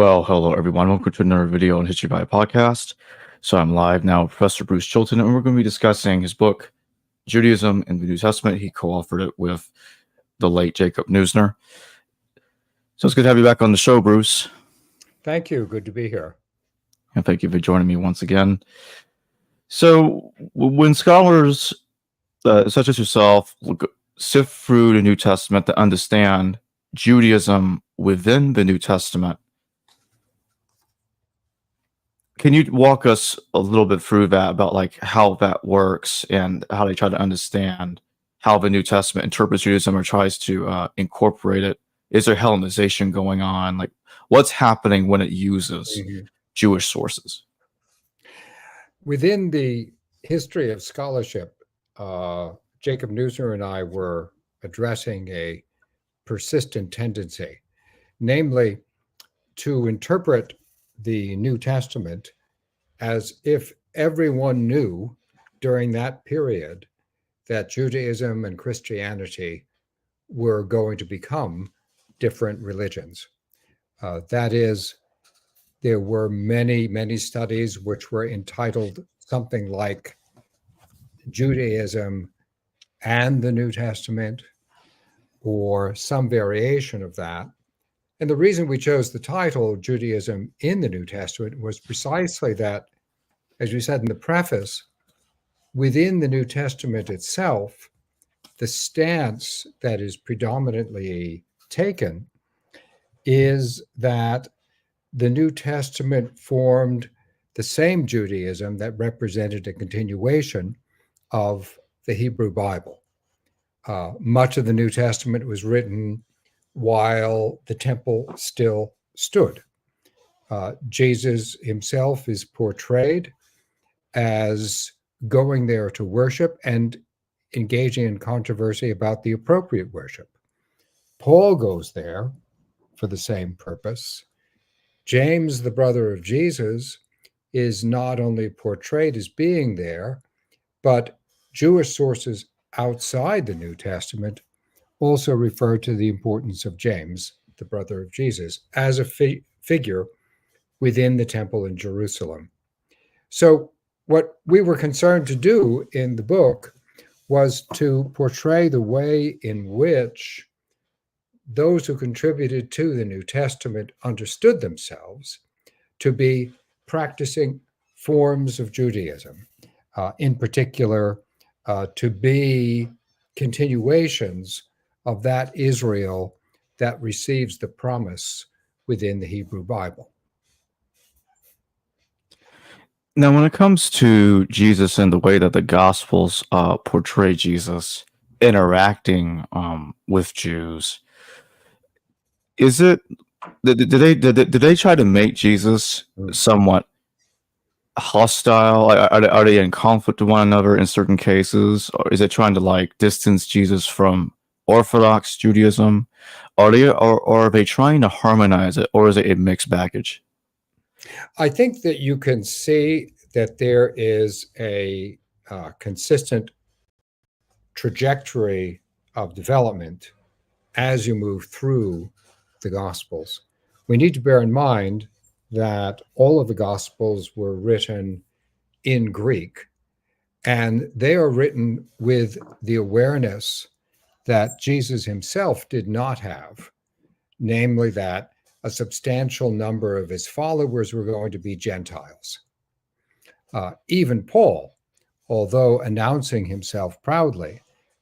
Well, hello everyone. Welcome to another video on History by Podcast. So I'm live now with Professor Bruce Chilton, and we're going to be discussing his book, Judaism in the New Testament. He co-authored it with the late Jacob Neusner. So it's good to have you back on the show, Bruce. Thank you. Good to be here. And thank you for joining me once again. So when scholars such as yourself sift through the New Testament to understand Judaism within the New Testament, can you walk us a little bit through that, about like how that works and how they try to understand how the New Testament interprets Judaism or tries to incorporate it? Is there Hellenization going on? Like, what's happening when it uses Jewish sources? Within the history of scholarship, Jacob Neusner and I were addressing a persistent tendency, namely to interpret the New Testament as if everyone knew during that period that Judaism and Christianity were going to become different religions. That is, there were many studies which were entitled something like Judaism and the New Testament, or some variation of that. And the reason we chose the title Judaism in the New Testament was precisely that, as we said in the preface, within the New Testament itself, the stance that is predominantly taken is that the New Testament formed the same Judaism that represented a continuation of the Hebrew Bible. Much of the New Testament was written while the temple still stood. Jesus himself is portrayed as going there to worship and engaging in controversy about the appropriate worship. Paul goes there for the same purpose. James, the brother of Jesus, is not only portrayed as being there, but Jewish sources outside the New Testament also refer to the importance of James, the brother of Jesus, as a figure within the temple in Jerusalem. So what we were concerned to do in the book was to portray the way in which those who contributed to the New Testament understood themselves to be practicing forms of Judaism, in particular, to be continuations of that Israel that receives the promise within the Hebrew Bible. Now, when it comes to Jesus and the way that the Gospels portray Jesus interacting with Jews, is it did they try to make Jesus somewhat hostile? Are they in conflict with one another in certain cases, or is it trying to like distance Jesus from Orthodox Judaism? Are they trying to harmonize it, or is it a mixed baggage? I think that you can see that there is a consistent trajectory of development as you move through the Gospels. We need to bear in mind that all of the Gospels were written in Greek, and they are written with the awareness that Jesus himself did not have, namely that a substantial number of his followers were going to be Gentiles. Even Paul, although announcing himself proudly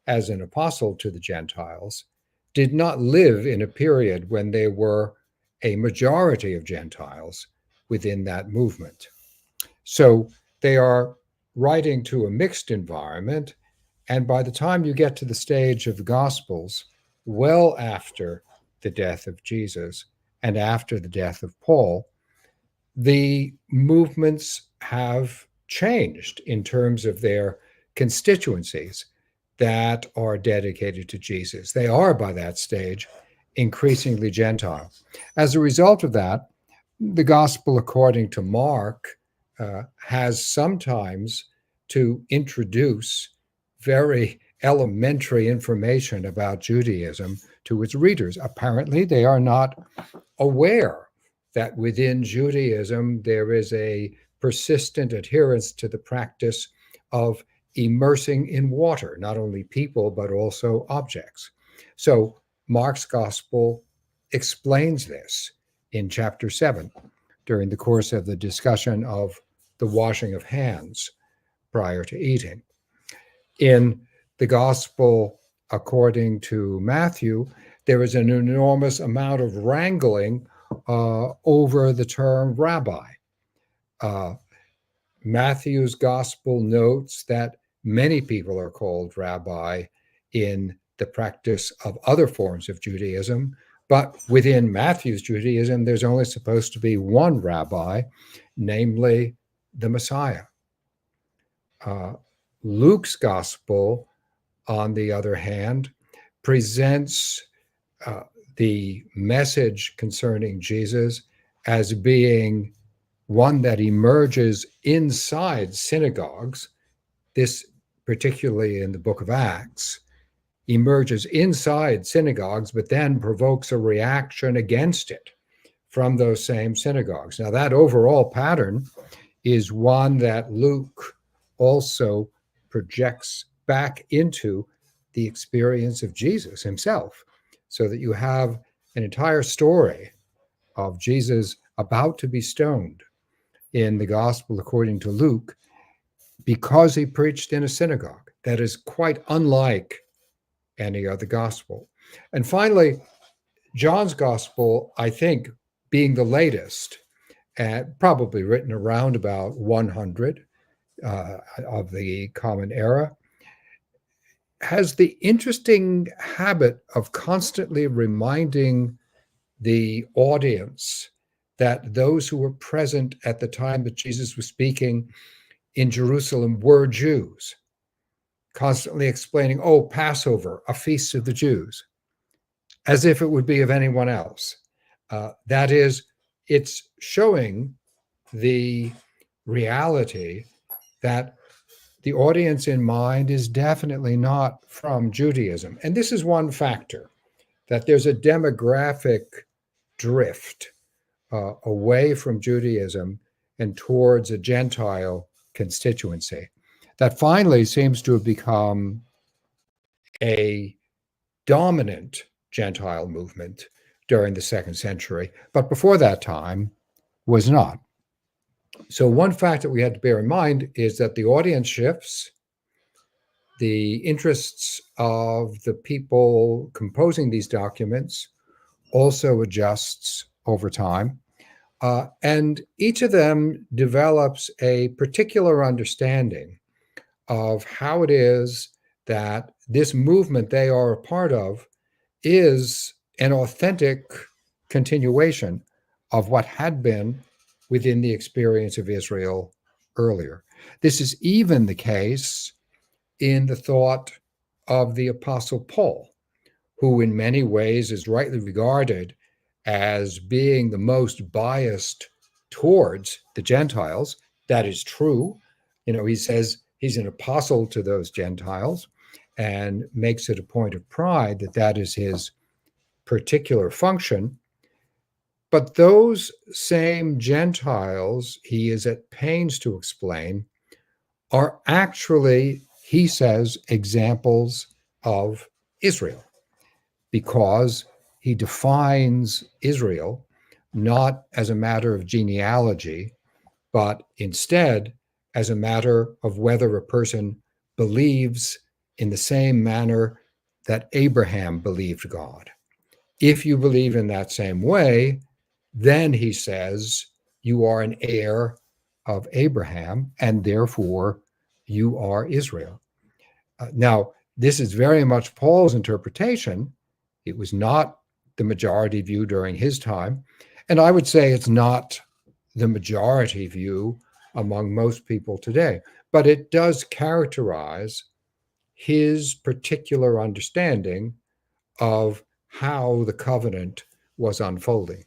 as an apostle to the Gentiles, did not live in a period when there were a majority of Gentiles within that movement. So they are writing to a mixed environment, and by the time you get to the stage of the Gospels, well after the death of Jesus and after the death of Paul, the movements have changed in terms of their constituencies that are dedicated to Jesus. They are, by that stage, increasingly Gentile. As a result of that, the Gospel according to Mark has sometimes to introduce very elementary information about Judaism to its readers. Apparently, they are not aware that within Judaism there is a persistent adherence to the practice of immersing in water, not only people, but also objects. So Mark's gospel explains this in chapter 7 during the course of the discussion of the washing of hands prior to eating. In the gospel according to Matthew, there is an enormous amount of wrangling over the term rabbi. Matthew's gospel notes that many people are called rabbi in the practice of other forms of Judaism, but within Matthew's Judaism, there's only supposed to be one rabbi, namely the Messiah. Luke's gospel, on the other hand, presents the message concerning Jesus as being one that emerges inside synagogues. This, particularly in the book of Acts, emerges inside synagogues, but then provokes a reaction against it from those same synagogues. Now, that overall pattern is one that Luke also projects back into the experience of Jesus himself, so that you have an entire story of Jesus about to be stoned in the gospel according to Luke because he preached in a synagogue. That is quite unlike any other gospel. And finally, John's gospel, I think, being the latest, probably written around about 100 of the Common Era, has the interesting habit of constantly reminding the audience that those who were present at the time that Jesus was speaking in Jerusalem were Jews, constantly explaining, oh, Passover, a feast of the Jews, as if it would be of anyone else. That is, it's showing the reality that the audience in mind is definitely not from Judaism. And this is one factor, that there's a demographic drift away from Judaism and towards a Gentile constituency that finally seems to have become a dominant Gentile movement during the 2nd century, but before that time was not. So one fact that we had to bear in mind is that the audience shifts, the interests of the people composing these documents also adjusts over time, and each of them develops a particular understanding of how it is that this movement they are a part of is an authentic continuation of what had been within the experience of Israel earlier. This is even the case in the thought of the Apostle Paul, who in many ways is rightly regarded as being the most biased towards the Gentiles. That is true. You know, he says he's an apostle to those Gentiles and makes it a point of pride that that is his particular function. But those same Gentiles, he is at pains to explain, are actually, he says, examples of Israel, because he defines Israel not as a matter of genealogy, but instead as a matter of whether a person believes in the same manner that Abraham believed God. If you believe in that same way, then he says you are an heir of Abraham, and therefore you are Israel. Now, this is very much Paul's interpretation. It was not the majority view during his time, and I would say it's not the majority view among most people today, but it does characterize his particular understanding of how the covenant was unfolding.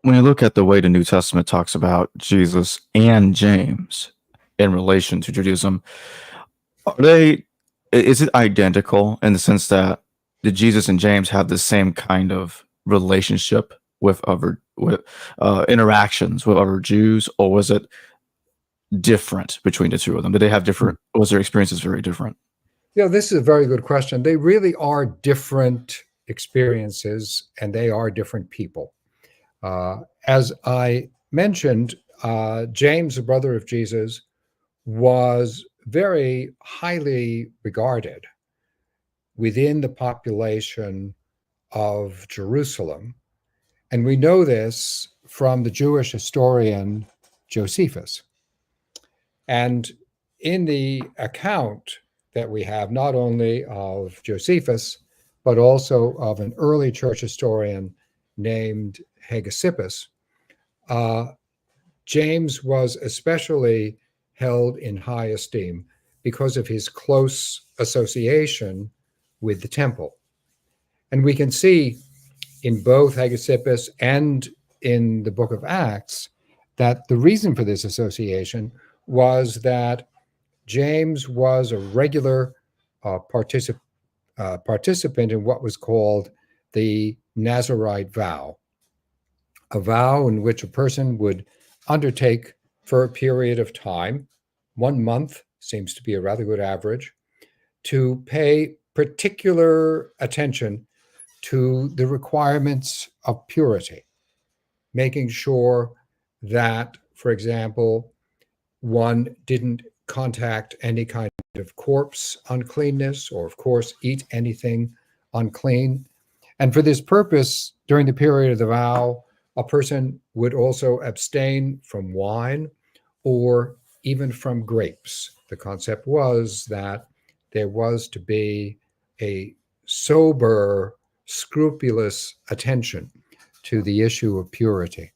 When you look at the way the New Testament talks about Jesus and James in relation to Judaism, is it identical in the sense that did Jesus and James have the same kind of relationship with interactions with other Jews, or was it different between the two of them? Did they have different? Was their experiences very different? Yeah, this is a very good question. They really are different experiences, and they are different people. As I mentioned, James, the brother of Jesus, was very highly regarded within the population of Jerusalem. And we know this from the Jewish historian Josephus. And in the account that we have, not only of Josephus, but also of an early church historian named Hegesippus, James was especially held in high esteem because of his close association with the temple. And we can see in both Hegesippus and in the book of Acts that the reason for this association was that James was a regular participant in what was called the Nazirite vow, a vow in which a person would undertake for a period of time, 1 month seems to be a rather good average, to pay particular attention to the requirements of purity, making sure that, for example, one didn't contact any kind of corpse uncleanness or, of course, eat anything unclean. And for this purpose, during the period of the vow, a person would also abstain from wine or even from grapes. The concept was that there was to be a sober, scrupulous attention to the issue of purity.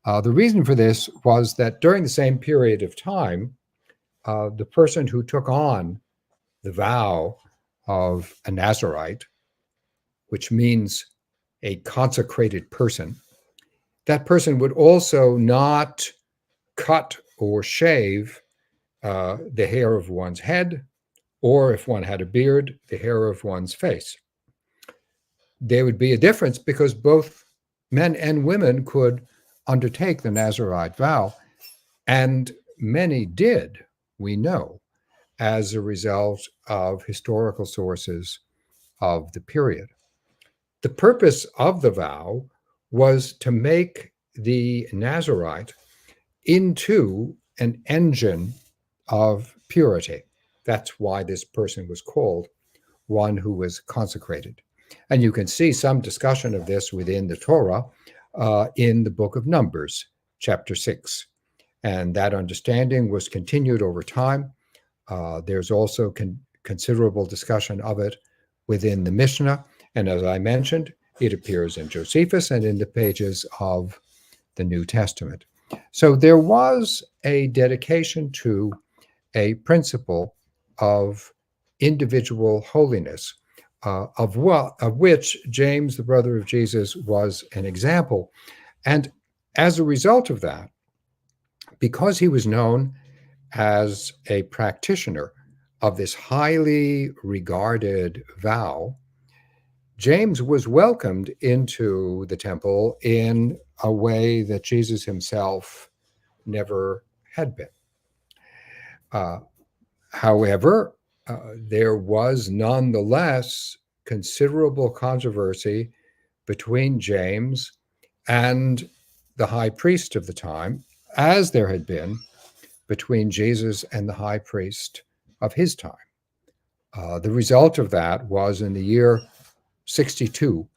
The reason for this was that during the same period of time, the person who took on the vow of a Nazirite, which means a consecrated person, that person would also not cut or shave the hair of one's head, or if one had a beard, the hair of one's face. There would be a difference because both men and women could undertake the Nazirite vow, and many did, we know, as a result of historical sources of the period. The purpose of the vow was to make the Nazirite into an engine of purity. That's why this person was called one who was consecrated. And you can see some discussion of this within the Torah in the book of Numbers, chapter 6. And that understanding was continued over time. There's also considerable discussion of it within the Mishnah. And as I mentioned, it appears in Josephus and in the pages of the New Testament. So there was a dedication to a principle of individual holiness, of which James, the brother of Jesus, was an example. And as a result of that, because he was known as a practitioner of this highly regarded vow, James was welcomed into the temple in a way that Jesus himself never had been. However, there was nonetheless considerable controversy between James and the high priest of the time, as there had been between Jesus and the high priest of his time. The result of that was in the year 62,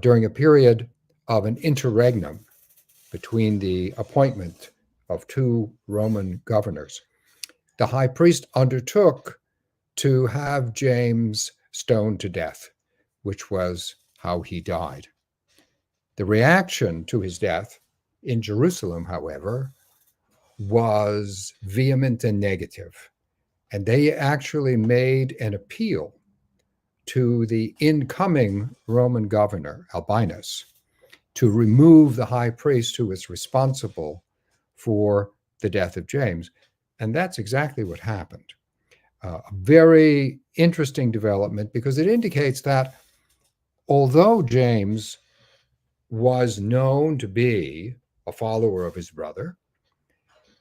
during a period of an interregnum between the appointment of two Roman governors, the high priest undertook to have James stoned to death, which was how he died. The reaction to his death in Jerusalem, however, was vehement and negative, and they actually made an appeal to the incoming Roman governor, Albinus, to remove the high priest who was responsible for the death of James. And that's exactly what happened. a very interesting development because it indicates that although James was known to be a follower of his brother,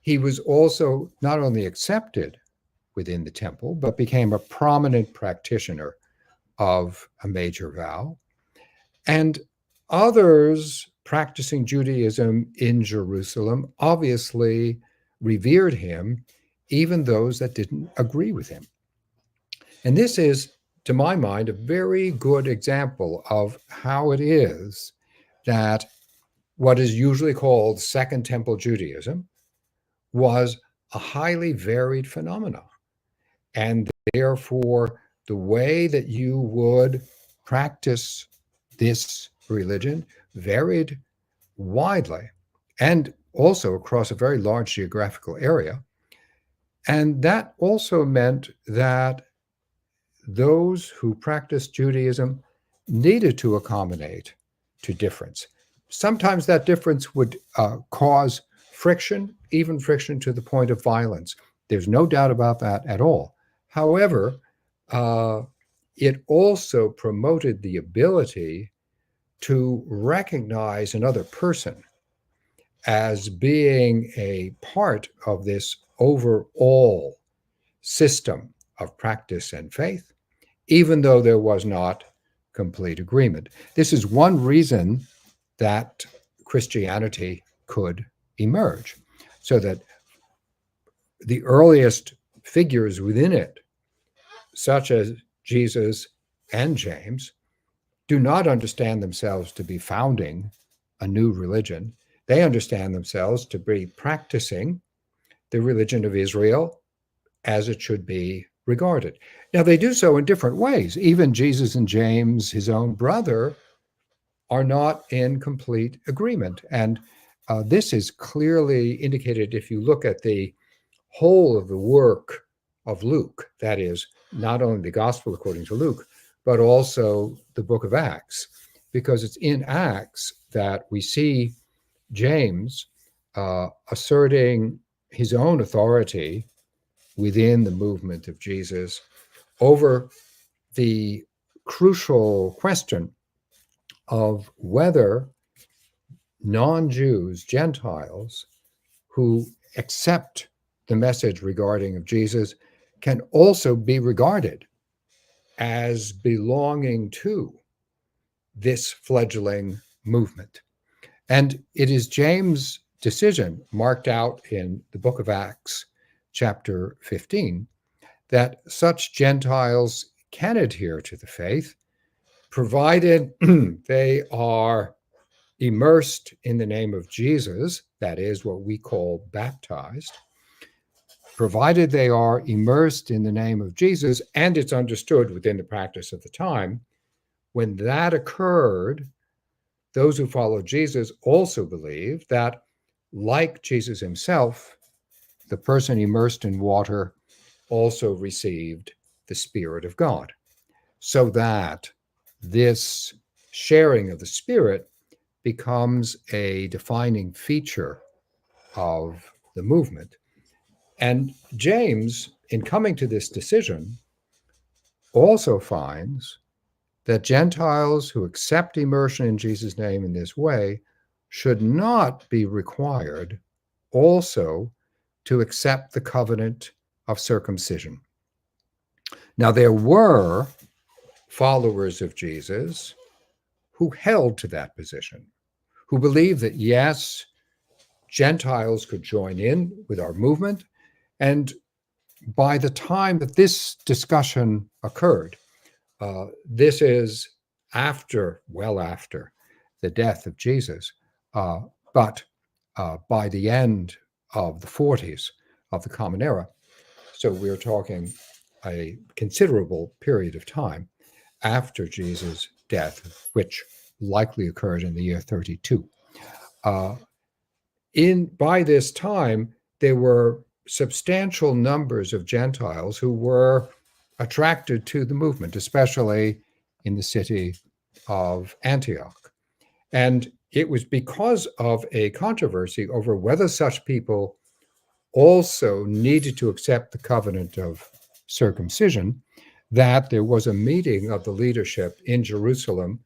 he was also not only accepted within the temple, but became a prominent practitioner of a major vow. And others practicing Judaism in Jerusalem obviously revered him, even those that didn't agree with him. And this is, to my mind, a very good example of how it is that what is usually called Second Temple Judaism was a highly varied phenomenon. And therefore, the way that you would practice this religion varied widely and also across a very large geographical area. And that also meant that those who practiced Judaism needed to accommodate to difference. Sometimes that difference would cause friction, even friction to the point of violence. There's no doubt about that at all. However, it also promoted the ability to recognize another person as being a part of this overall system of practice and faith, even though there was not complete agreement. This is one reason that Christianity could emerge, so that the earliest figures within it, such as Jesus and James, do not understand themselves to be founding a new religion. They understand themselves to be practicing the religion of Israel as it should be regarded. Now, they do so in different ways. Even Jesus and James, his own brother, are not in complete agreement. And this is clearly indicated if you look at the whole of the work of Luke, that is, not only the Gospel according to Luke, but also the book of Acts, because it's in Acts that we see James asserting his own authority within the movement of Jesus over the crucial question of whether non-Jews, Gentiles, who accept the message regarding of Jesus can also be regarded as belonging to this fledgling movement. And it is James' decision, marked out in the book of Acts, chapter 15, that such Gentiles can adhere to the faith, provided they are immersed in the name of Jesus, that is what we call baptized, provided they are immersed in the name of Jesus, and it's understood within the practice of the time, when that occurred, those who followed Jesus also believed that, like Jesus himself, the person immersed in water also received the Spirit of God, so that this sharing of the Spirit becomes a defining feature of the movement. And James, in coming to this decision, also finds that Gentiles who accept immersion in Jesus' name in this way should not be required also to accept the covenant of circumcision. Now, there were followers of Jesus who held to that position, who believed that, yes, Gentiles could join in with our movement. And by the time that this discussion occurred, this is well after the death of Jesus, but by the end of the 40s of the Common Era, so we're talking a considerable period of time after Jesus' death, which likely occurred in the year 32. By this time, there were substantial numbers of Gentiles who were attracted to the movement, especially in the city of Antioch. And it was because of a controversy over whether such people also needed to accept the covenant of circumcision, that there was a meeting of the leadership in Jerusalem,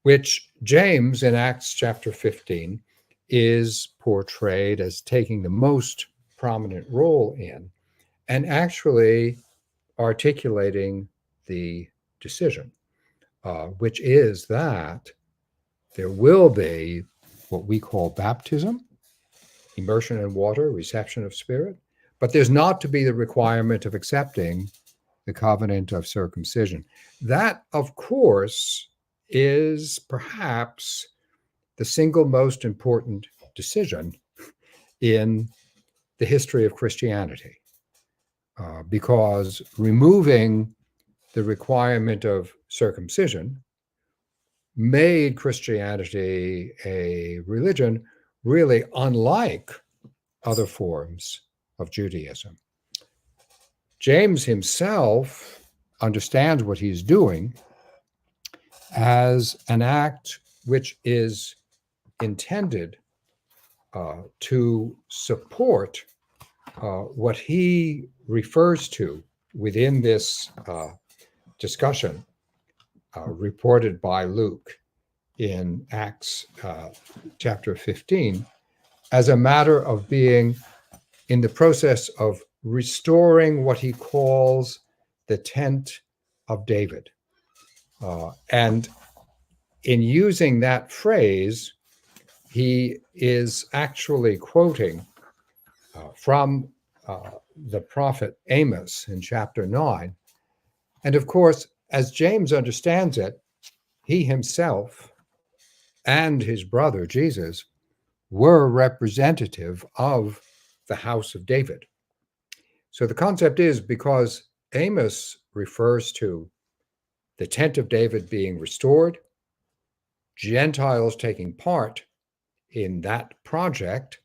which James in Acts chapter 15 is portrayed as taking the most prominent role in, and actually articulating the decision, which is that there will be what we call baptism, immersion in water, reception of spirit, but there's not to be the requirement of accepting the covenant of circumcision. That, of course, is perhaps the single most important decision in the history of Christianity, because removing the requirement of circumcision made Christianity a religion really unlike other forms of Judaism. James himself understands what he's doing as an act which is intended to support what he refers to within this discussion reported by Luke in Acts chapter 15 as a matter of being in the process of restoring what he calls the tent of David. And in using that phrase, he is actually quoting from the prophet Amos in chapter 9. And of course, as James understands it, he himself and his brother Jesus were representative of the house of David. So the concept is, because Amos refers to the tent of David being restored, Gentiles taking part in that project,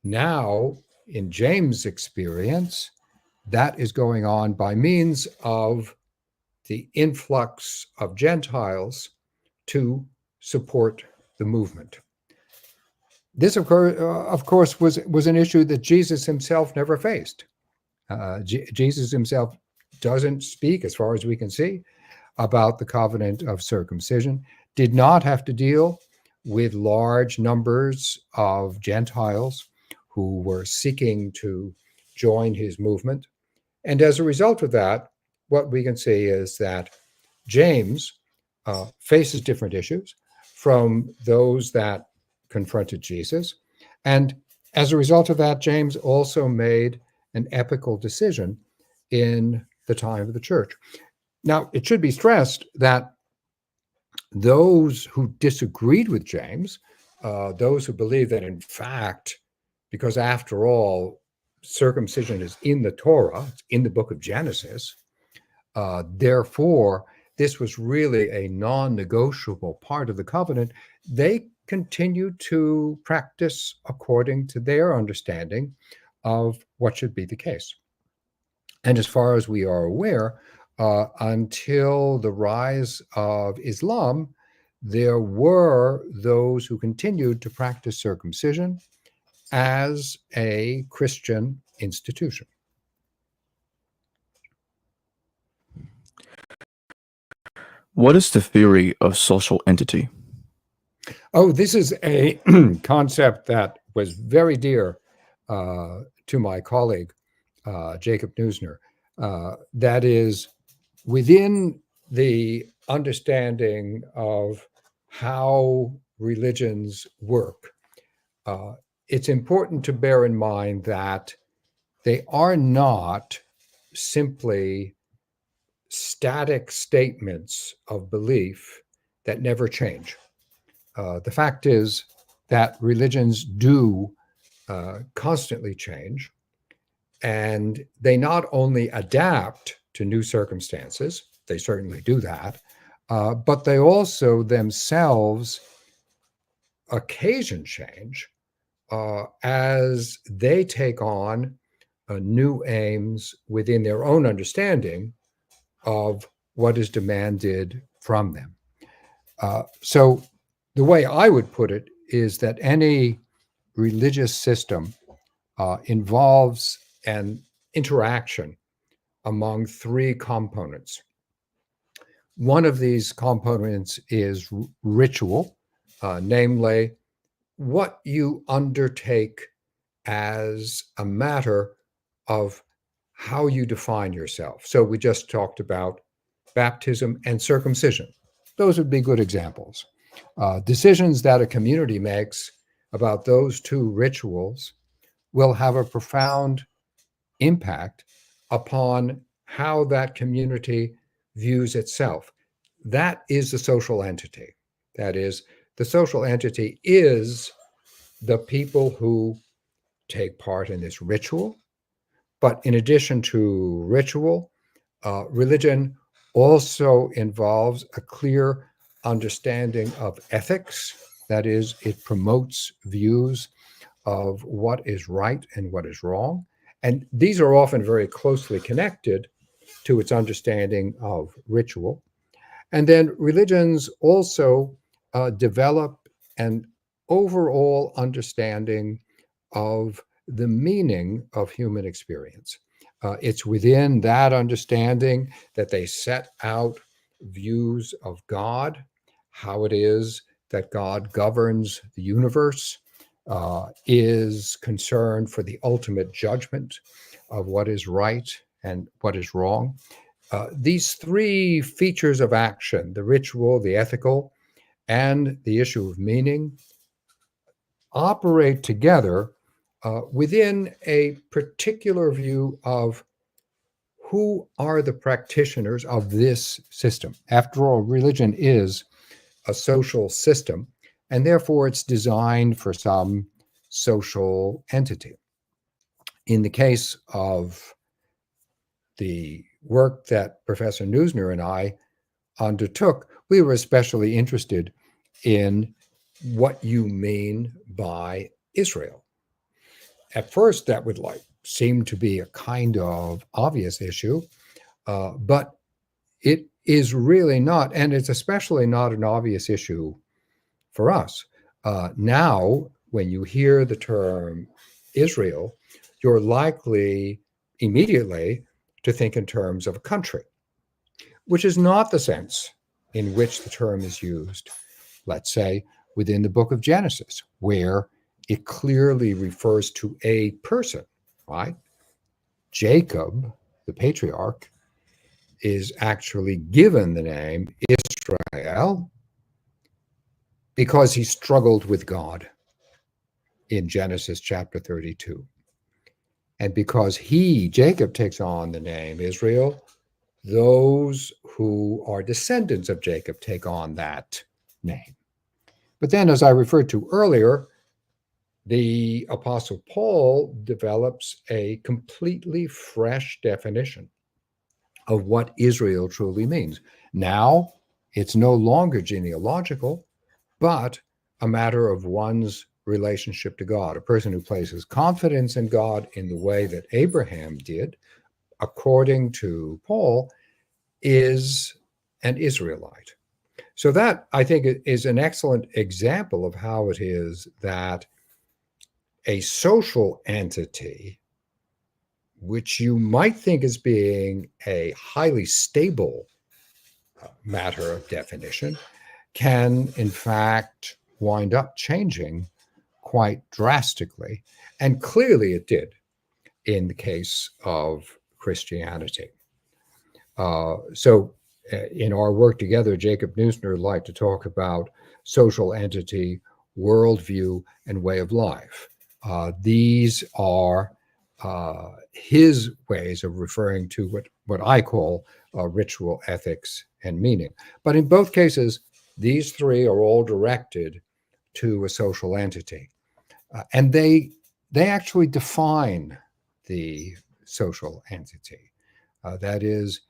now in James' experience, that is going on by means of the influx of Gentiles to support the movement. This, of course, was an issue that Jesus himself never faced. Jesus himself doesn't speak, as far as we can see, about the covenant of circumcision, did not have to deal with large numbers of Gentiles who were seeking to join his movement. And as a result of that, what we can see is that James faces different issues from those that confronted Jesus. And as a result of that, James also made an epical decision in the time of the church. Now, it should be stressed that those who disagreed with James, those who believe that in fact, because after all, circumcision is in the Torah, it's in the book of Genesis, therefore, this was really a non-negotiable part of the covenant, they continued to practice according to their understanding of what should be the case. And as far as we are aware, until the rise of Islam, there were those who continued to practice circumcision as a Christian institution. What is the theory of social entity? Oh, this is a concept that was very dear to my colleague, Jacob Neusner. That is, within the understanding of how religions work, it's important to bear in mind that they are not simply static statements of belief that never change. The fact is that religions do constantly change, and they not only adapt to new circumstances, they certainly do that, but they also themselves occasion change as they take on new aims within their own understanding of what is demanded from them. So the way I would put it is that any religious system involves an interaction among three components. One of these components is ritual, namely what you undertake as a matter of how you define yourself. So we just talked about baptism and circumcision. Those would be good examples. Decisions that a community makes about those two rituals will have a profound impact upon how that community views itself. That is the social entity. That is, the social entity is the people who take part in this ritual. But in addition to ritual, religion also involves a clear understanding of ethics. That is, it promotes views of what is right and what is wrong. And these are often very closely connected to its understanding of ritual. And then religions also develop an overall understanding of the meaning of human experience. It's within that understanding that they set out views of God, how it is that God governs the universe, is concerned for the ultimate judgment of what is right and what is wrong. These three features of action, the ritual, the ethical, and the issue of meaning, operate together within a particular view of who are the practitioners of this system. After all, religion is a social system, and therefore it's designed for some social entity. In the case of the work that Professor Neusner and I undertook, we were especially interested in what you mean by Israel. At first, that would seem to be a kind of obvious issue, but it is really not, and it's especially not an obvious issue for us. Now, when you hear the term Israel, you're likely immediately to think in terms of a country, which is not the sense in which the term is used, let's say, within the book of Genesis, where it clearly refers to a person, right? Jacob, the patriarch, is actually given the name Israel because he struggled with God in Genesis chapter 32. And because Jacob, takes on the name Israel, those who are descendants of Jacob take on that name. But then, as I referred to earlier, the Apostle Paul develops a completely fresh definition of what Israel truly means. Now, it's no longer genealogical, but a matter of one's relationship to God. A person who places confidence in God in the way that Abraham did, according to Paul, is an Israelite. So that, I think, is an excellent example of how it is that a social entity, which you might think as being a highly stable matter of definition, can in fact wind up changing quite drastically. And clearly it did in the case of Christianity. So in our work together, Jacob Neusner liked to talk about social entity, worldview, and way of life. These are his ways of referring to what I call ritual ethics and meaning. But in both cases, these three are all directed to a social entity. And they actually define the social entity. That is,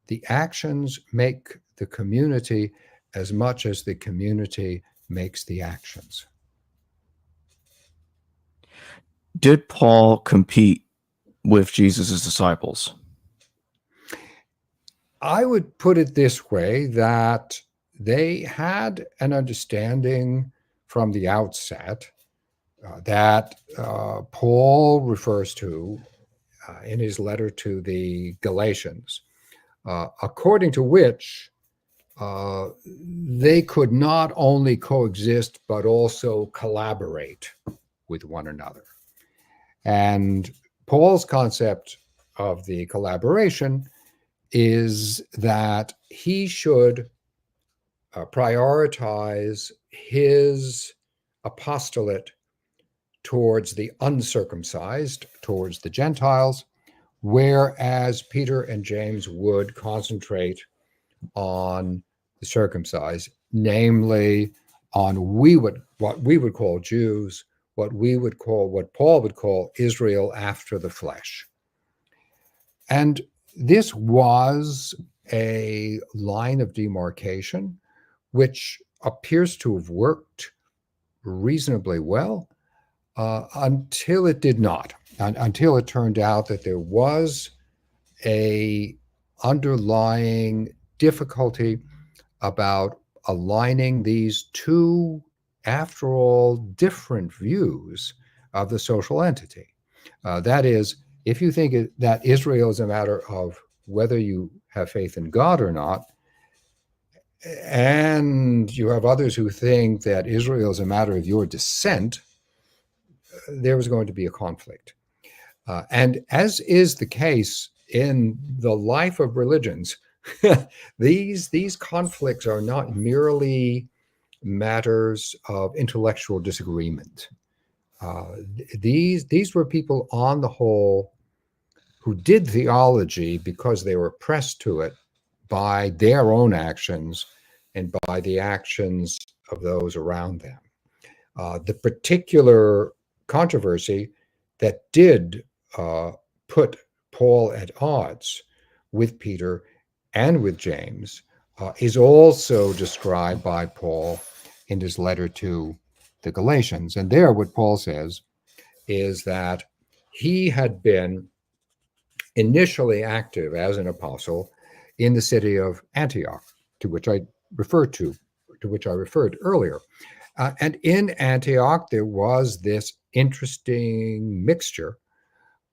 the actions make the community as much as the community makes the actions. Did Paul compete with Jesus' disciples? I would put it this way, that they had an understanding from the outset that Paul refers to in his letter to the Galatians, according to which they could not only coexist, but also collaborate with one another. And Paul's concept of the collaboration is that he should prioritize his apostolate towards the uncircumcised, towards the Gentiles, whereas Peter and James would concentrate on the circumcised, namely on what we would call Jews, what Paul would call Israel after the flesh. And this was a line of demarcation which appears to have worked reasonably well until it did not, until it turned out that there was a underlying difficulty about aligning these two, after all, different views of the social entity. That is, if you think that Israel is a matter of whether you have faith in God or not, and you have others who think that Israel is a matter of your descent, there was going to be a conflict. And as is the case in the life of religions, these conflicts are not merely matters of intellectual disagreement. These were people on the whole who did theology because they were pressed to it by their own actions and by the actions of those around them. The particular controversy that did put Paul at odds with Peter and with James is also described by Paul in his letter to the Galatians. And there what Paul says is that he had been initially active as an apostle in the city of Antioch, to which I referred earlier. And in Antioch, there was this interesting mixture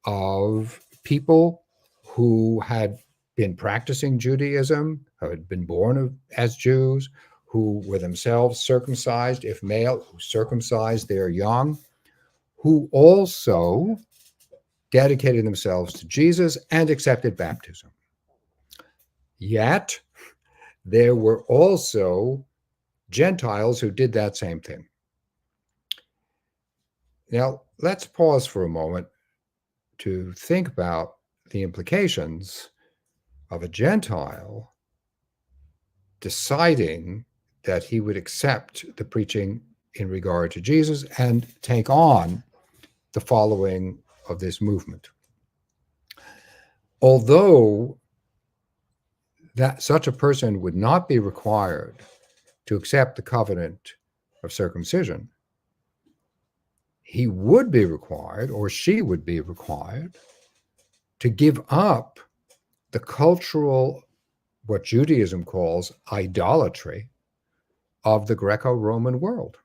of people who had been practicing Judaism, who had been born as Jews, who were themselves circumcised, if male, who circumcised their young, who also dedicated themselves to Jesus and accepted baptism. Yet, there were also Gentiles who did that same thing. Now, let's pause for a moment to think about the implications of a Gentile deciding that he would accept the preaching in regard to Jesus and take on the following of this movement. Although that such a person would not be required to accept the covenant of circumcision, he would be required, or she would be required, to give up the cultural, what Judaism calls idolatry, of the Greco-Roman world,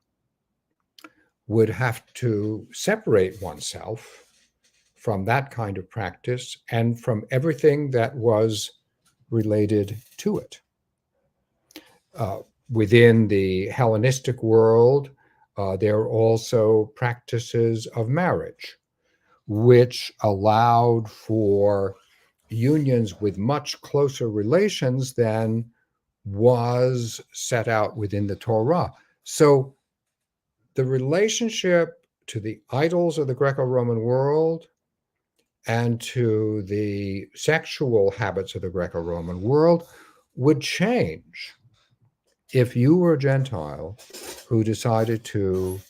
would have to separate oneself from that kind of practice and from everything that was related to it. Within the Hellenistic world, there are also practices of marriage, which allowed for unions with much closer relations than was set out within the Torah. So the relationship to the idols of the Greco-Roman world and to the sexual habits of the Greco-Roman world would change if you were a Gentile who decided to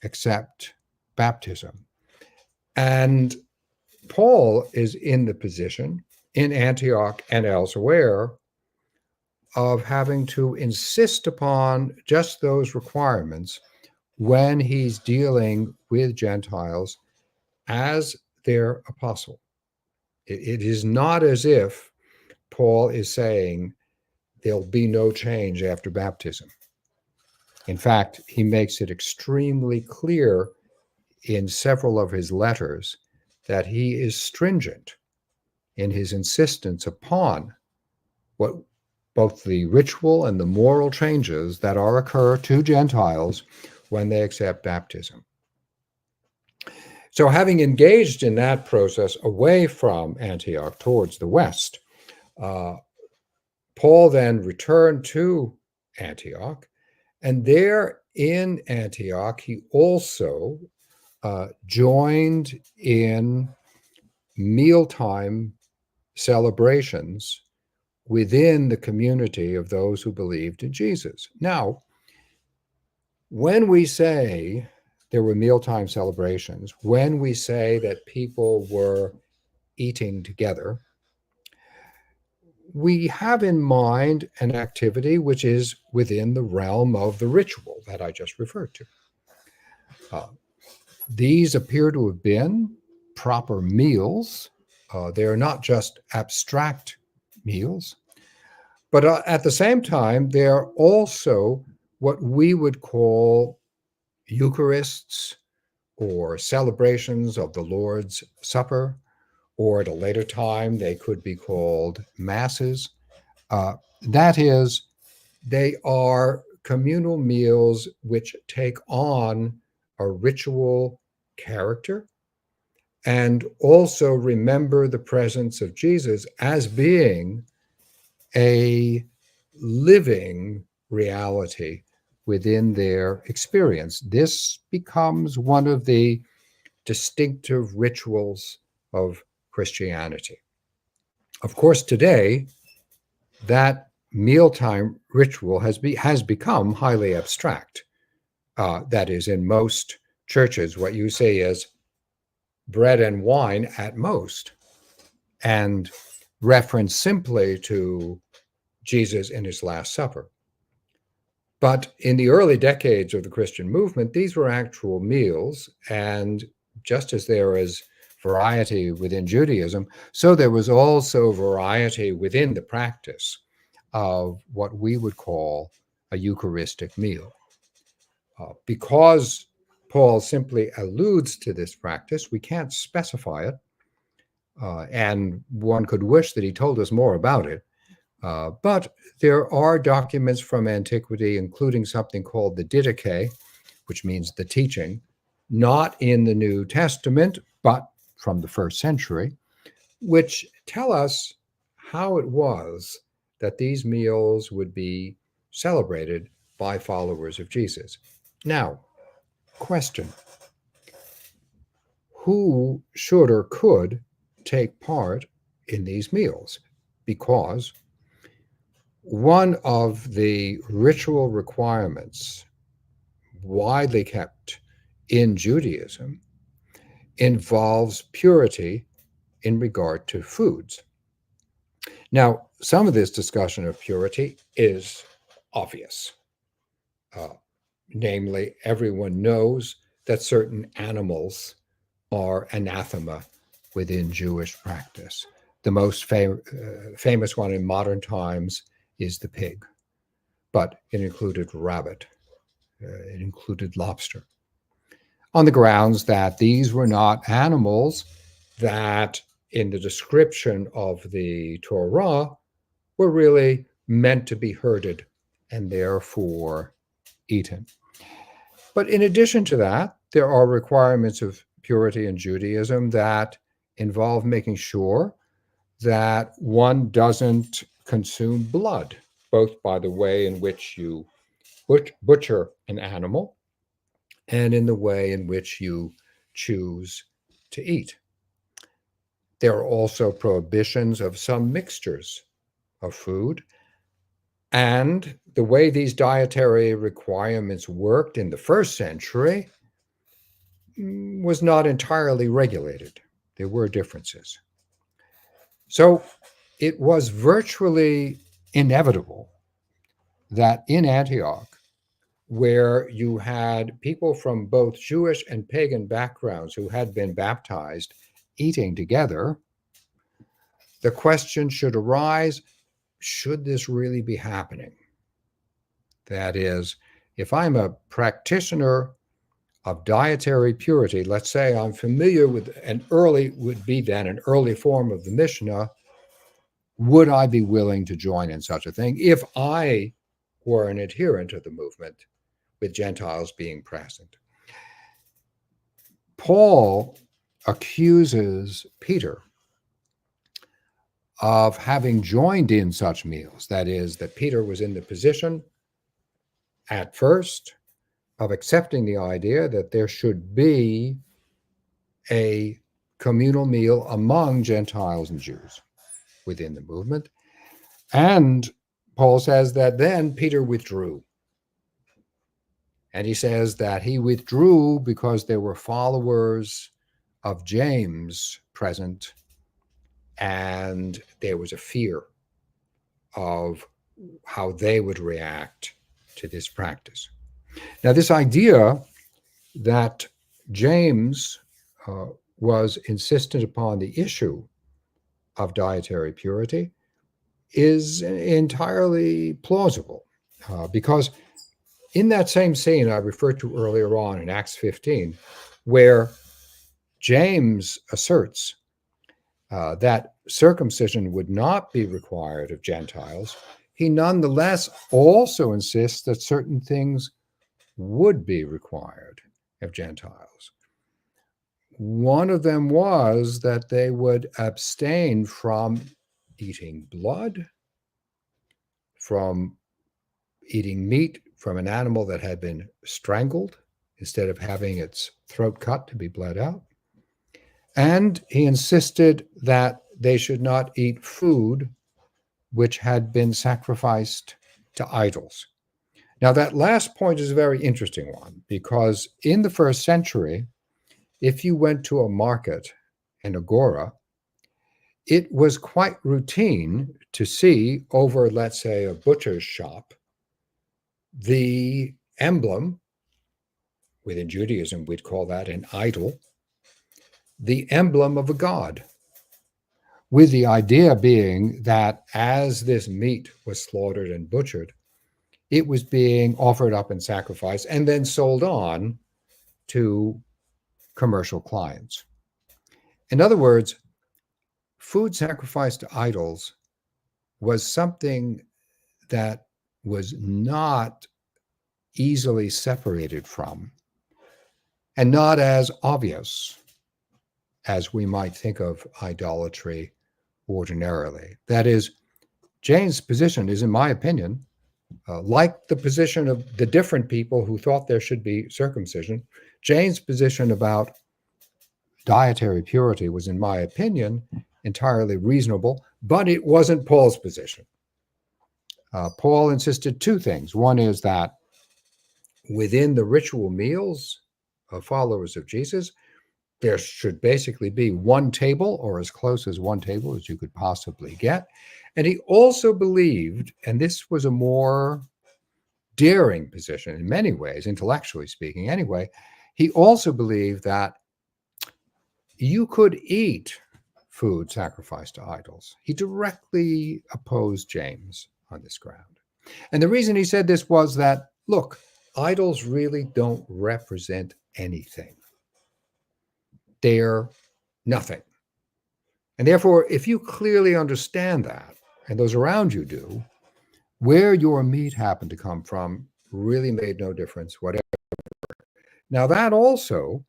accept baptism. And Paul is in the position in Antioch and elsewhere of having to insist upon just those requirements when he's dealing with Gentiles as their apostle. It is not as if Paul is saying there'll be no change after baptism. In fact, he makes it extremely clear in several of his letters that he is stringent in his insistence upon what both the ritual and the moral changes that occur to Gentiles when they accept baptism. So having engaged in that process away from Antioch towards the west, Paul then returned to Antioch, and there in Antioch, he also joined in mealtime celebrations within the community of those who believed in Jesus. Now, when we say there were mealtime celebrations, when we say that people were eating together, we have in mind an activity which is within the realm of the ritual that I just referred to. These appear to have been proper meals. They are not just abstract meals, but at the same time, they are also what we would call Eucharists or celebrations of the Lord's Supper, or at a later time, they could be called masses. That is, they are communal meals which take on a ritual character and also remember the presence of Jesus as being a living reality within their experience. This becomes one of the distinctive rituals of Christianity. Of course, today, that mealtime ritual has become highly abstract. That is, in most churches, what you say is bread and wine at most, and reference simply to Jesus in his Last Supper. But in the early decades of the Christian movement, these were actual meals, and just as there is variety within Judaism, so there was also variety within the practice of what we would call a Eucharistic meal. Because Paul simply alludes to this practice, we can't specify it, and one could wish that he told us more about it. But there are documents from antiquity, including something called the Dietary, which means the teaching, not in the New Testament, but from the first century, which tell us how it was that these meals would be celebrated by followers of Jesus. Now, question: who should or could take part in these meals? Because one of the ritual requirements widely kept in Judaism involves purity in regard to foods. Now, some of this discussion of purity is obvious. Namely, everyone knows that certain animals are anathema within Jewish practice. The most famous one in modern times is the pig, but it included rabbit, it included lobster, on the grounds that these were not animals that, in the description of the Torah, were really meant to be herded and therefore eaten. But in addition to that, there are requirements of purity in Judaism that involve making sure that one doesn't consume blood, both by the way in which you butcher an animal and in the way in which you choose to eat. There are also prohibitions of some mixtures of food, and the way these dietary requirements worked in the first century was not entirely regulated. There were differences. So it was virtually inevitable that in Antioch, where you had people from both Jewish and pagan backgrounds who had been baptized eating together, the question should arise, should this really be happening? That is, if I'm a practitioner of dietary purity, let's say I'm familiar with an early form of the Mishnah, would I be willing to join in such a thing if I were an adherent of the movement, with Gentiles being present? Paul accuses Peter of having joined in such meals. That is, that Peter was in the position at first of accepting the idea that there should be a communal meal among Gentiles and Jews within the movement. And Paul says that then Peter withdrew. And he says that he withdrew because there were followers of James present, and there was a fear of how they would react to this practice. Now, this idea that James was insistent upon the issue of dietary purity is entirely plausible, because in that same scene I referred to earlier on in Acts 15, where James asserts that circumcision would not be required of Gentiles, he nonetheless also insists that certain things would be required of Gentiles. One of them was that they would abstain from eating blood, from eating meat from an animal that had been strangled instead of having its throat cut to be bled out. And he insisted that they should not eat food which had been sacrificed to idols. Now, that last point is a very interesting one, because in the first century, if you went to a market, an agora, it was quite routine to see over, let's say, a butcher's shop, the emblem, within Judaism, we'd call that an idol, the emblem of a god, with the idea being that as this meat was slaughtered and butchered, it was being offered up in sacrifice and then sold on to commercial clients. In other words, food sacrificed to idols was something that was not easily separated from, and not as obvious as we might think of idolatry ordinarily. That is, James' position is, in my opinion, like the position of the different people who thought there should be circumcision. James' position about dietary purity was, in my opinion, entirely reasonable, but it wasn't Paul's position. Paul insisted two things. One is that within the ritual meals of followers of Jesus, there should basically be one table, or as close as one table as you could possibly get. And he also believed, and this was a more daring position in many ways, intellectually speaking anyway, he also believed that you could eat food sacrificed to idols. He directly opposed James on this ground. And the reason he said this was that, look, idols really don't represent anything. They're nothing. And therefore, if you clearly understand that, and those around you do, where your meat happened to come from really made no difference whatever. Now, that also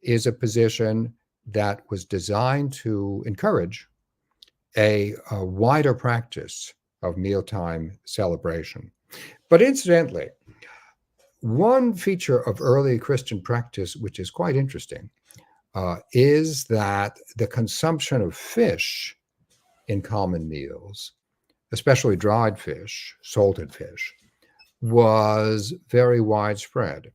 is a position that was designed to encourage a wider practice of mealtime celebration. But incidentally, one feature of early Christian practice, which is quite interesting, is that the consumption of fish in common meals, especially dried fish, salted fish, was very widespread.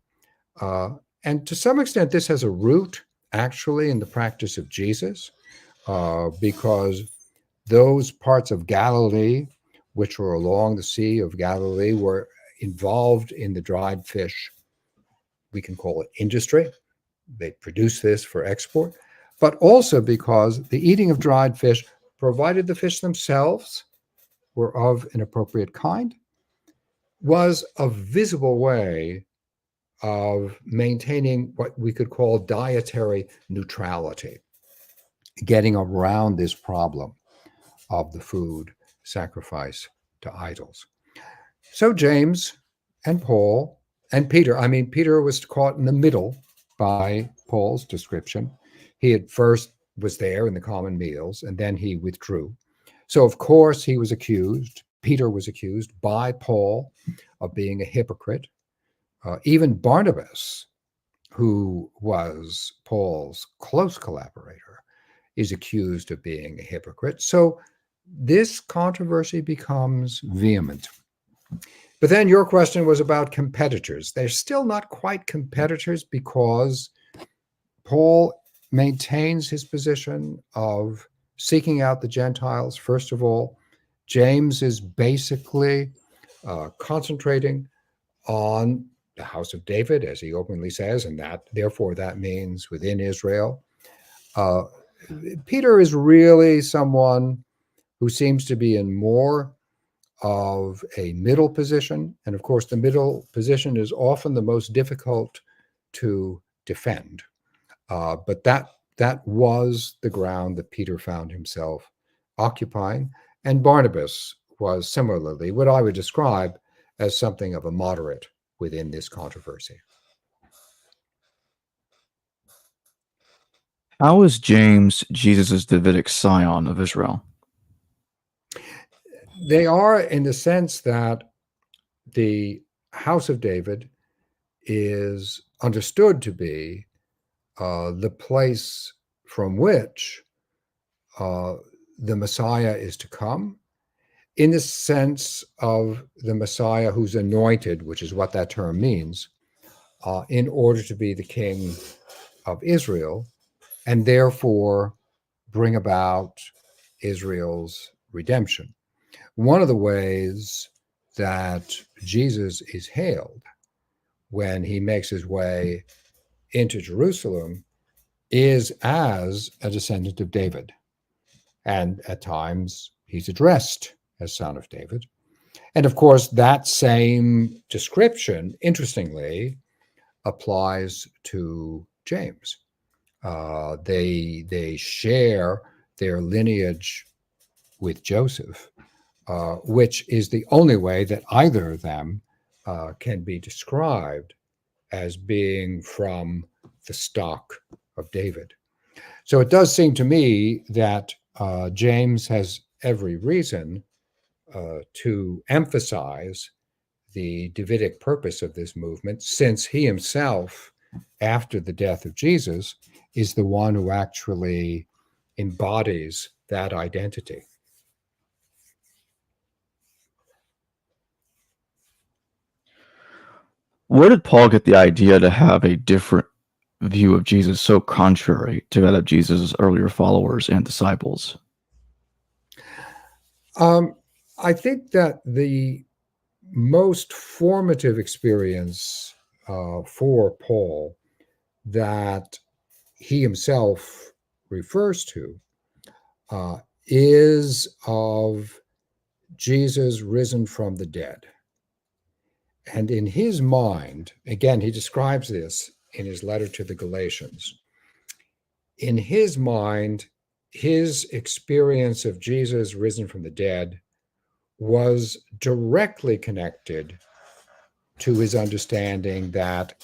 And to some extent, this has a root actually in the practice of Jesus, because those parts of Galilee which were along the Sea of Galilee were involved in the dried fish, we can call it industry. They produce this for export, but also because the eating of dried fish, provided the fish themselves were of an appropriate kind, was a visible way of maintaining what we could call dietary neutrality, getting around this problem of the food sacrifice to idols. So James and Paul and Peter, Peter was caught in the middle by Paul's description. He at first was there in the common meals, and then he withdrew. So, of course, he was accused. Peter was accused by Paul of being a hypocrite. Even Barnabas, who was Paul's close collaborator, is accused of being a hypocrite. So this controversy becomes vehement. But then your question was about competitors. They're still not quite competitors because Paul maintains his position of seeking out the Gentiles, first of all. James is basically concentrating on the house of David, as he openly says, and therefore that means within Israel. Peter is really someone who seems to be in more of a middle position. And of course, the middle position is often the most difficult to defend. But that was the ground that Peter found himself occupying. And Barnabas was similarly what I would describe as something of a moderate within this controversy. How is James Jesus' Davidic scion of Israel? They are, in the sense that the house of David is understood to be the place from which the Messiah is to come, in the sense of the Messiah who's anointed, which is what that term means, in order to be the king of Israel, and therefore bring about Israel's redemption. One of the ways that Jesus is hailed when he makes his way into Jerusalem is as a descendant of David. And at times he's addressed as son of David. And of course, that same description, interestingly, applies to James. They share their lineage with Joseph, which is the only way that either of them can be described as being from the stock of David. So it does seem to me that James has every reason to emphasize the Davidic purpose of this movement, since he himself, after the death of Jesus, is the one who actually embodies that identity. Where did Paul get the idea to have a different view of Jesus so contrary to that of Jesus' earlier followers and disciples? I think that the most formative experience for Paul that he himself refers to is of Jesus risen from the dead. And in his mind, again, he describes this in his letter to the Galatians. In his mind, his experience of Jesus risen from the dead was directly connected to his understanding that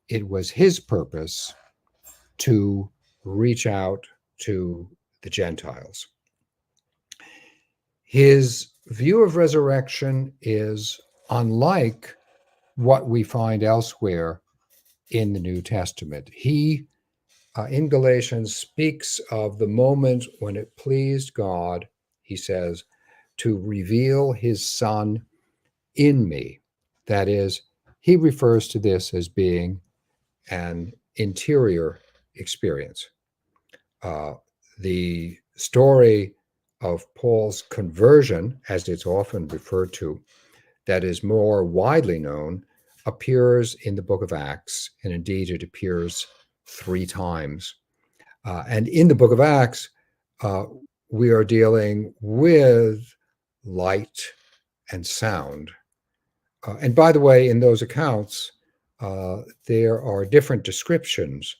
it was his purpose to reach out to the Gentiles. His view of resurrection is unlike what we find elsewhere in the New Testament. He, in Galatians, speaks of the moment when it pleased God, he says, to reveal his Son in me. That is, he refers to this as being an interior experience. The story of Paul's conversion, as it's often referred to, that is more widely known, appears in the book of Acts, and indeed it appears 3 times. And in the book of Acts, we are dealing with light and sound. And by the way, in those accounts, there are different descriptions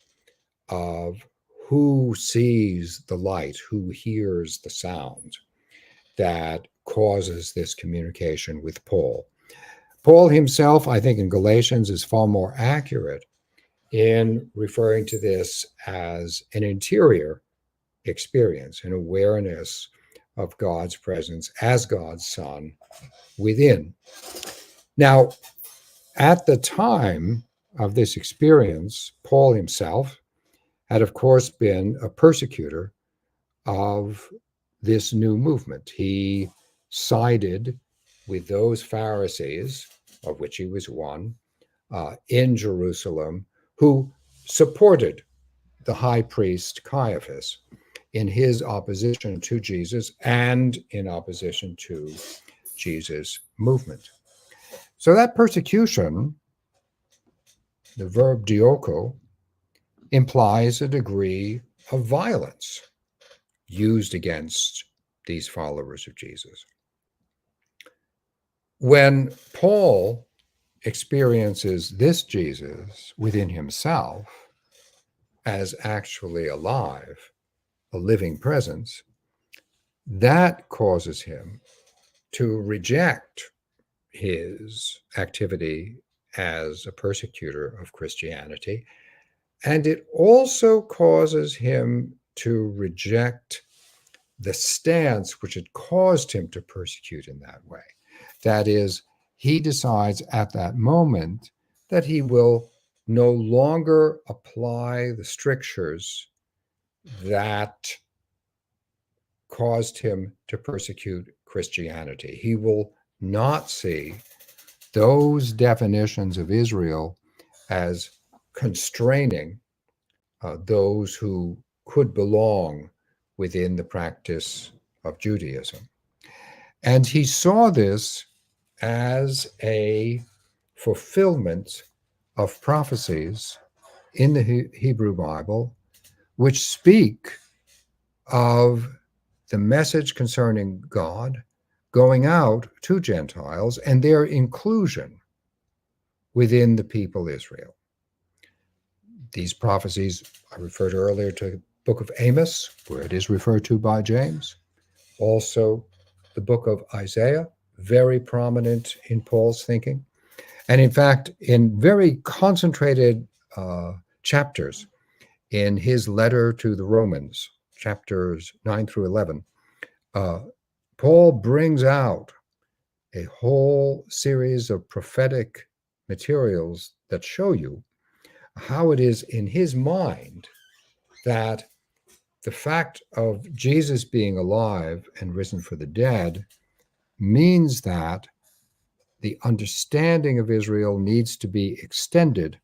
of who sees the light, who hears the sound that causes this communication with Paul. Paul himself, I think in Galatians, is far more accurate in referring to this as an interior experience, an awareness of God's presence as God's Son within. Now, at the time of this experience, Paul himself had, of course, been a persecutor of this new movement. He sided with those Pharisees, of which he was one, in Jerusalem, who supported the high priest Caiaphas in his opposition to Jesus and in opposition to Jesus' movement. So that persecution, the verb dioko, implies a degree of violence used against these followers of Jesus. When Paul experiences this Jesus within himself as actually alive, a living presence, that causes him to reject his activity as a persecutor of Christianity. And it also causes him to reject the stance which had caused him to persecute in that way. That is, he decides at that moment that he will no longer apply the strictures that caused him to persecute Christianity. He will not see those definitions of Israel as constraining those who could belong within the practice of Judaism. And he saw this as a fulfillment of prophecies in the Hebrew Bible, which speak of the message concerning God going out to Gentiles and their inclusion within the people Israel. These prophecies, I referred earlier to the book of Amos, where it is referred to by James. Also, the book of Isaiah, very prominent in Paul's thinking. And in fact, in very concentrated chapters in his letter to the Romans, chapters 9 through 11, Paul brings out a whole series of prophetic materials that show you how it is in his mind that the fact of Jesus being alive and risen for the dead means that the understanding of Israel needs to be extended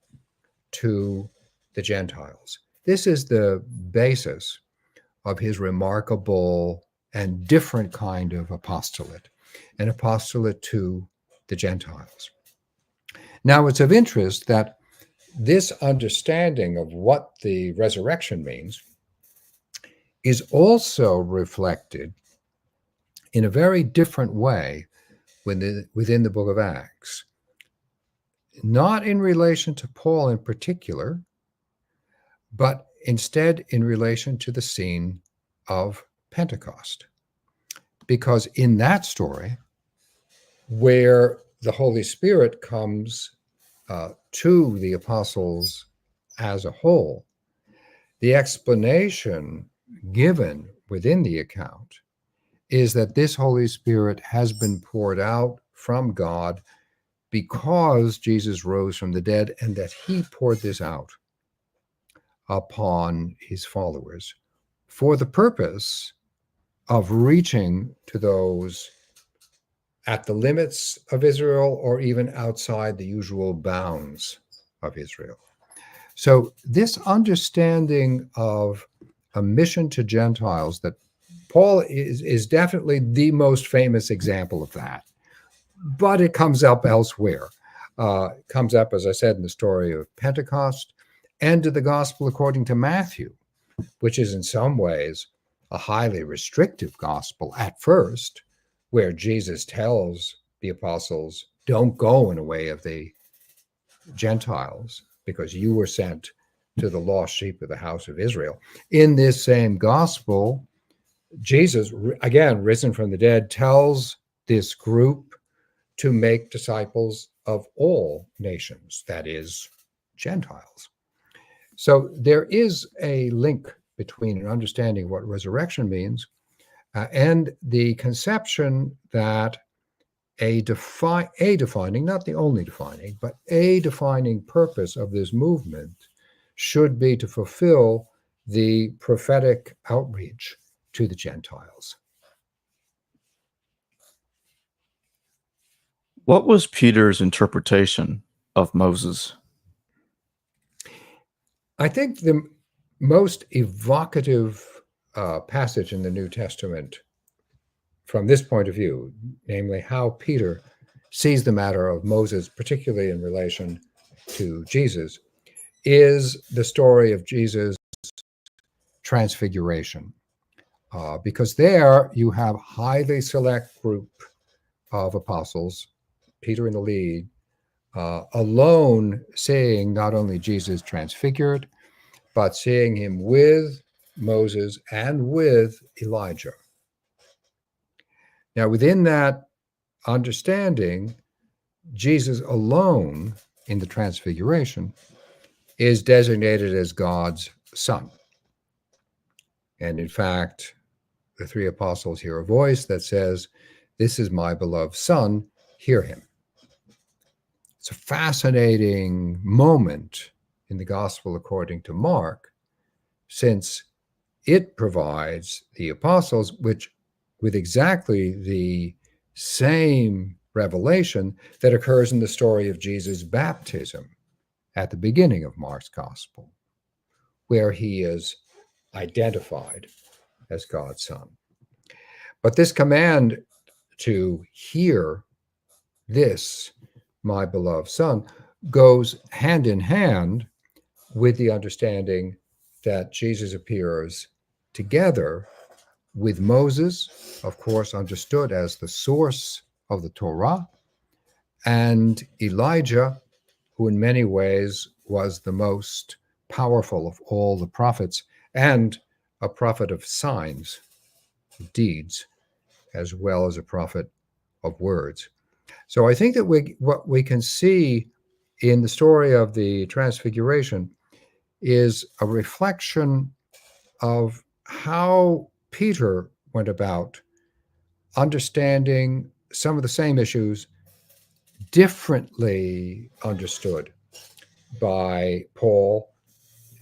to the Gentiles. This is the basis of his remarkable and different kind of apostolate, an apostolate to the Gentiles. Now, it's of interest that this understanding of what the resurrection means is also reflected in a very different way within the book of Acts, not in relation to Paul in particular, but instead in relation to the scene of Pentecost. Because in that story, where the Holy Spirit comes to the apostles as a whole, the explanation given within the account is that this Holy Spirit has been poured out from God because Jesus rose from the dead, and that he poured this out upon his followers for the purpose of reaching to those at the limits of Israel or even outside the usual bounds of Israel. So this understanding of a mission to Gentiles, that Paul is definitely the most famous example of that, but it comes up elsewhere. It comes up, as I said, in the story of Pentecost and to the gospel according to Matthew, which is in some ways a highly restrictive gospel at first, where Jesus tells the apostles, don't go in a way of the Gentiles, because you were sent to the lost sheep of the house of Israel. In this same gospel, Jesus, again, risen from the dead, tells this group to make disciples of all nations, that is, Gentiles. So there is a link between an understanding what resurrection means and the conception that a defining, not the only defining, but a defining purpose of this movement should be to fulfill the prophetic outreach to the Gentiles. What was Peter's interpretation of Moses? I think the most evocative passage in the New Testament from this point of view, namely how Peter sees the matter of Moses, particularly in relation to Jesus, is the story of Jesus' transfiguration. Because there you have a highly select group of apostles, Peter in the lead, alone seeing not only Jesus transfigured, but seeing him with Moses and with Elijah. Now, within that understanding, Jesus alone in the transfiguration is designated as God's son. And in fact, the three apostles hear a voice that says, "This is my beloved son, hear him." It's a fascinating moment in the gospel according to Mark, since it provides the apostles with exactly the same revelation that occurs in the story of Jesus' baptism at the beginning of Mark's gospel, where he is identified as God's son. But this command to hear this, my beloved son, goes hand in hand with the understanding that Jesus appears together with Moses, of course, understood as the source of the Torah, and Elijah, who in many ways was the most powerful of all the prophets, and a prophet of signs, of deeds, as well as a prophet of words. So I think that what we can see in the story of the Transfiguration is a reflection of how Peter went about understanding some of the same issues differently understood by Paul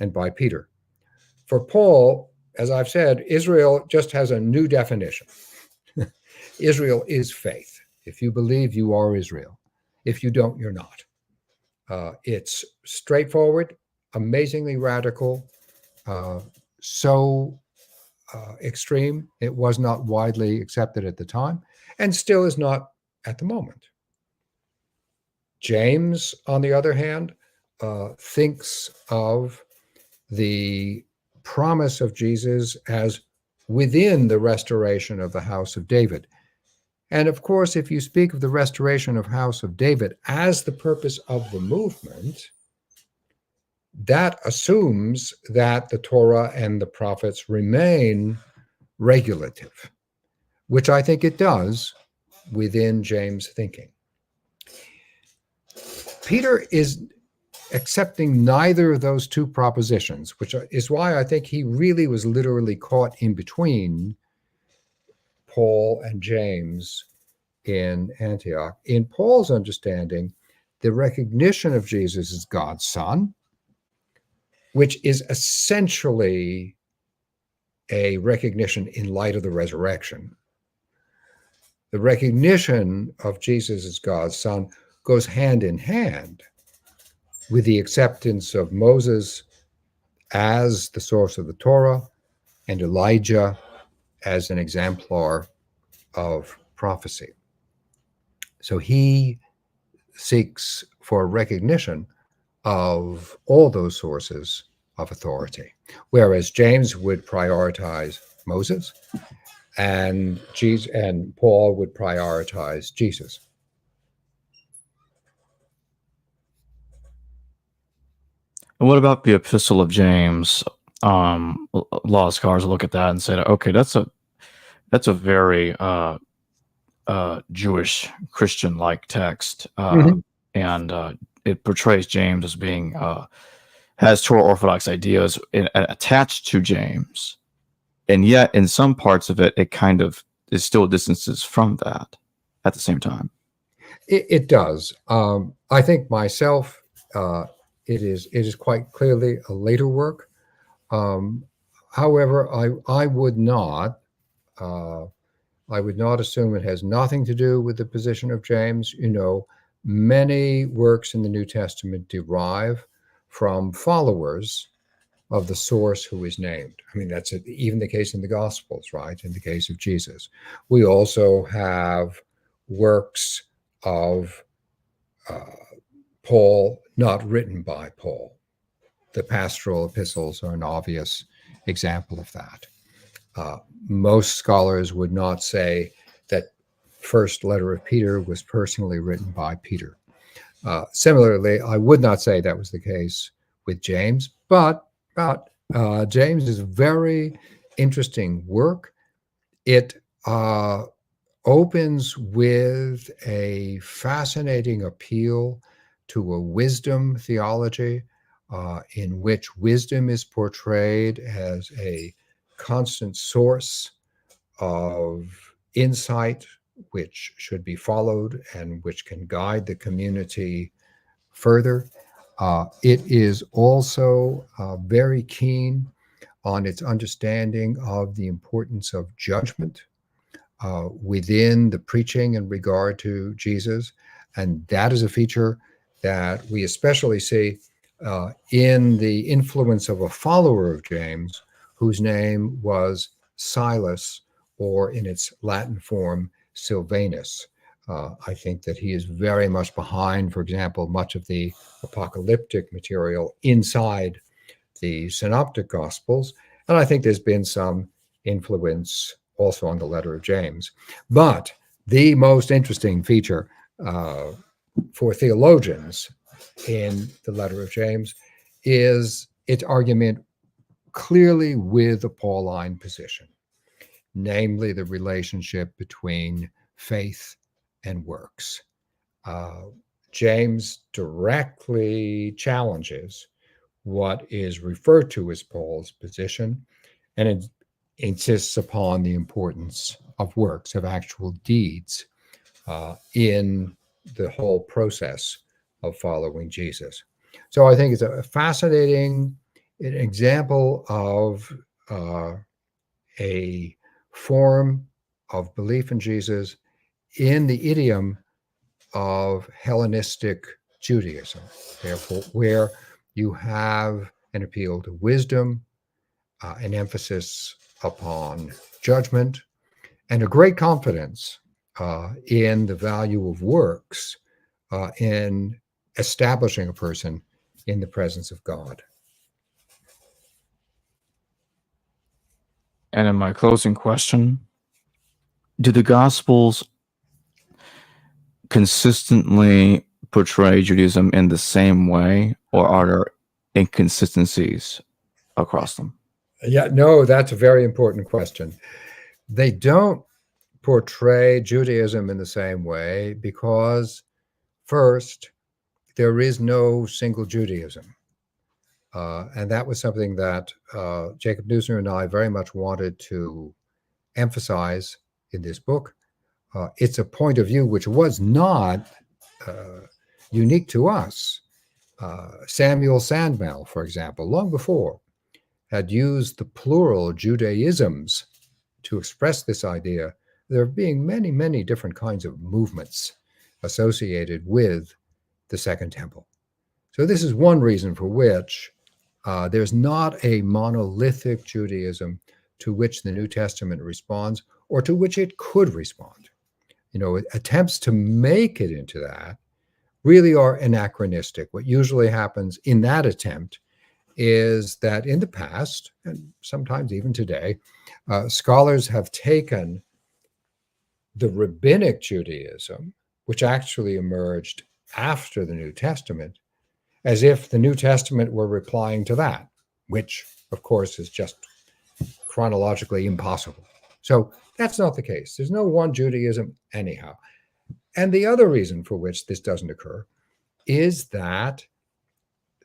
and by Peter. For Paul, as I've said, Israel just has a new definition. Israel is faith. If you believe, you are Israel. If you don't, you're not. It's straightforward, amazingly radical, so extreme, it was not widely accepted at the time, and still is not at the moment. James, on the other hand, thinks of the promise of Jesus as within the restoration of the house of David. And of course, if you speak of the restoration of house of David as the purpose of the movement, that assumes that the Torah and the prophets remain regulative, which I think it does within James' thinking. Peter is accepting neither of those two propositions, which is why I think he really was literally caught in between Paul and James in Antioch. In Paul's understanding, the recognition of Jesus as God's son, which is essentially a recognition in light of the resurrection. The recognition of Jesus as God's son goes hand in hand with the acceptance of Moses as the source of the Torah and Elijah as an exemplar of prophecy. So he seeks for recognition of all those sources of authority, whereas James would prioritize Moses and Paul would prioritize Jesus. And what about the Epistle of James? A lot of scholars look at that and say, okay, that's a very Jewish Christian-like text, and it portrays James as being has Torah Orthodox ideas attached to James, and yet in some parts of it, it kind of is still distances from that at the same time. It does. I think myself, it is quite clearly a later work. However, I would not assume it has nothing to do with the position of James. Many works in the New Testament derive from followers of the source who is named. I mean, that's even the case in the Gospels, right? In the case of Jesus. We also have works of Paul not written by Paul. The pastoral epistles are an obvious example of that. Most scholars would not say that first letter of Peter was personally written by Peter. Similarly, I would not say that was the case with James, but James is a very interesting work. It opens with a fascinating appeal to a wisdom theology in which wisdom is portrayed as a constant source of insight which should be followed and which can guide the community further. It is also very keen on its understanding of the importance of judgment within the preaching in regard to Jesus. And that is a feature that we especially see in the influence of a follower of James, whose name was Silas, or in its Latin form, Silvanus. I think that he is very much behind, for example, much of the apocalyptic material inside the Synoptic Gospels. And I think there's been some influence also on the letter of James. But the most interesting feature for theologians in the letter of James is its argument clearly with the Pauline position, namely the relationship between faith and works. James directly challenges what is referred to as Paul's position, and it insists upon the importance of works, of actual deeds, in the whole process of following Jesus. So I think it's a fascinating example of a form of belief in Jesus in the idiom of Hellenistic Judaism, therefore, where you have an appeal to wisdom, an emphasis upon judgment, and a great confidence in the value of works in establishing a person in the presence of God. And in my closing question, do the Gospels consistently portray Judaism in the same way, or are there inconsistencies across them? Yeah, no, that's a very important question. They don't portray Judaism in the same way because, first, there is no single Judaism. And that was something that Jacob Neusner and I very much wanted to emphasize in this book. It's a point of view which was not unique to us. Samuel Sandmel, for example, long before, had used the plural Judaisms to express this idea. There being many, many different kinds of movements associated with the Second Temple. So this is one reason for which there's not a monolithic Judaism to which the New Testament responds, or to which it could respond. Attempts to make it into that really are anachronistic. What usually happens in that attempt is that in the past, and sometimes even today, scholars have taken the rabbinic Judaism, which actually emerged after the New Testament, as if the New Testament were replying to that, which, of course, is just chronologically impossible. So that's not the case. There's no one Judaism anyhow. And the other reason for which this doesn't occur is that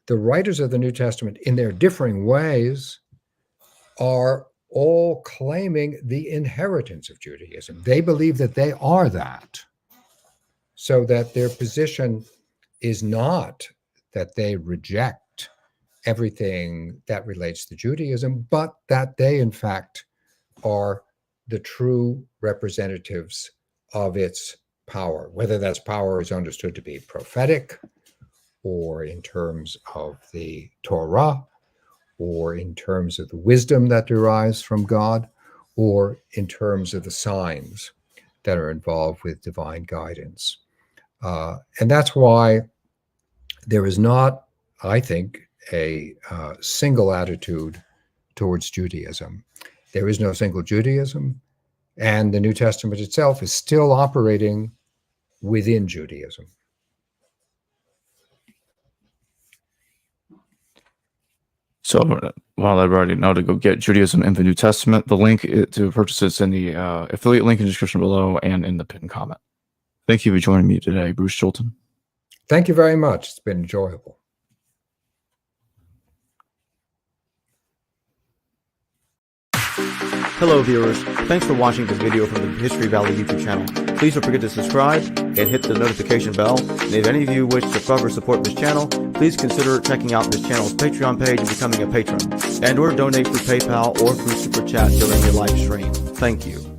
the writers of the New Testament, in their differing ways, are all claiming the inheritance of Judaism. They believe that they are that, so that their position is not that they reject everything that relates to Judaism, but that they, in fact, are the true representatives of its power, whether that power is understood to be prophetic, or in terms of the Torah, or in terms of the wisdom that derives from God, or in terms of the signs that are involved with divine guidance. And that's why there is not, I think, a single attitude towards Judaism. There is no single Judaism, and the New Testament itself is still operating within Judaism. So while I already know to go get Judaism in the New Testament, the link to purchase it's in the affiliate link in the description below and in the pinned comment. Thank you for joining me today, Bruce Chilton. Thank you very much. It's been enjoyable. Hello viewers, thanks for watching this video from the History Valley YouTube channel. Please don't forget to subscribe and hit the notification bell. And if any of you wish to further support this channel, please consider checking out this channel's Patreon page and becoming a patron. And or donate through PayPal or through Super Chat during your live stream. Thank you.